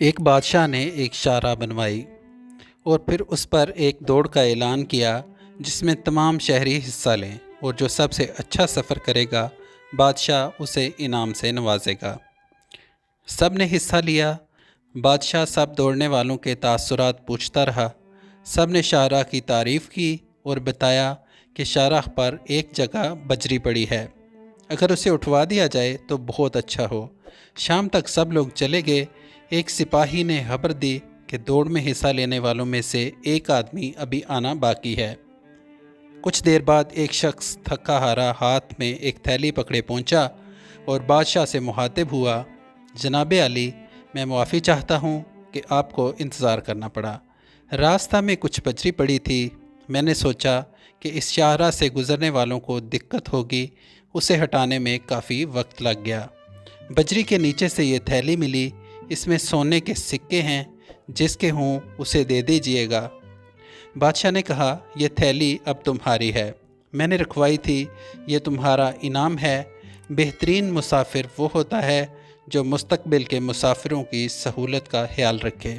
ایک بادشاہ نے ایک شاہراہ بنوائی اور پھر اس پر ایک دوڑ کا اعلان کیا جس میں تمام شہری حصہ لیں، اور جو سب سے اچھا سفر کرے گا بادشاہ اسے انعام سے نوازے گا۔ سب نے حصہ لیا۔ بادشاہ سب دوڑنے والوں کے تاثرات پوچھتا رہا۔ سب نے شاہراہ کی تعریف کی اور بتایا کہ شاہراہ پر ایک جگہ بجری پڑی ہے، اگر اسے اٹھوا دیا جائے تو بہت اچھا ہو۔ شام تک سب لوگ چلے گئے۔ ایک سپاہی نے خبر دی کہ دوڑ میں حصہ لینے والوں میں سے ایک آدمی ابھی آنا باقی ہے۔ کچھ دیر بعد ایک شخص تھکا ہارا ہاتھ میں ایک تھیلی پکڑے پہنچا اور بادشاہ سے مخاطب ہوا، جناب عالی، میں معافی چاہتا ہوں کہ آپ کو انتظار کرنا پڑا۔ راستہ میں کچھ بجری پڑی تھی، میں نے سوچا کہ اس شاہراہ سے گزرنے والوں کو دقت ہوگی، اسے ہٹانے میں کافی وقت لگ گیا۔ بجری کے نیچے سے یہ تھیلی ملی، اس میں سونے کے سکے ہیں، جس کے ہوں اسے دے دیجئے گا۔ بادشاہ نے کہا، یہ تھیلی اب تمہاری ہے، میں نے رکھوائی تھی، یہ تمہارا انعام ہے۔ بہترین مسافر وہ ہوتا ہے جو مستقبل کے مسافروں کی سہولت کا خیال رکھے۔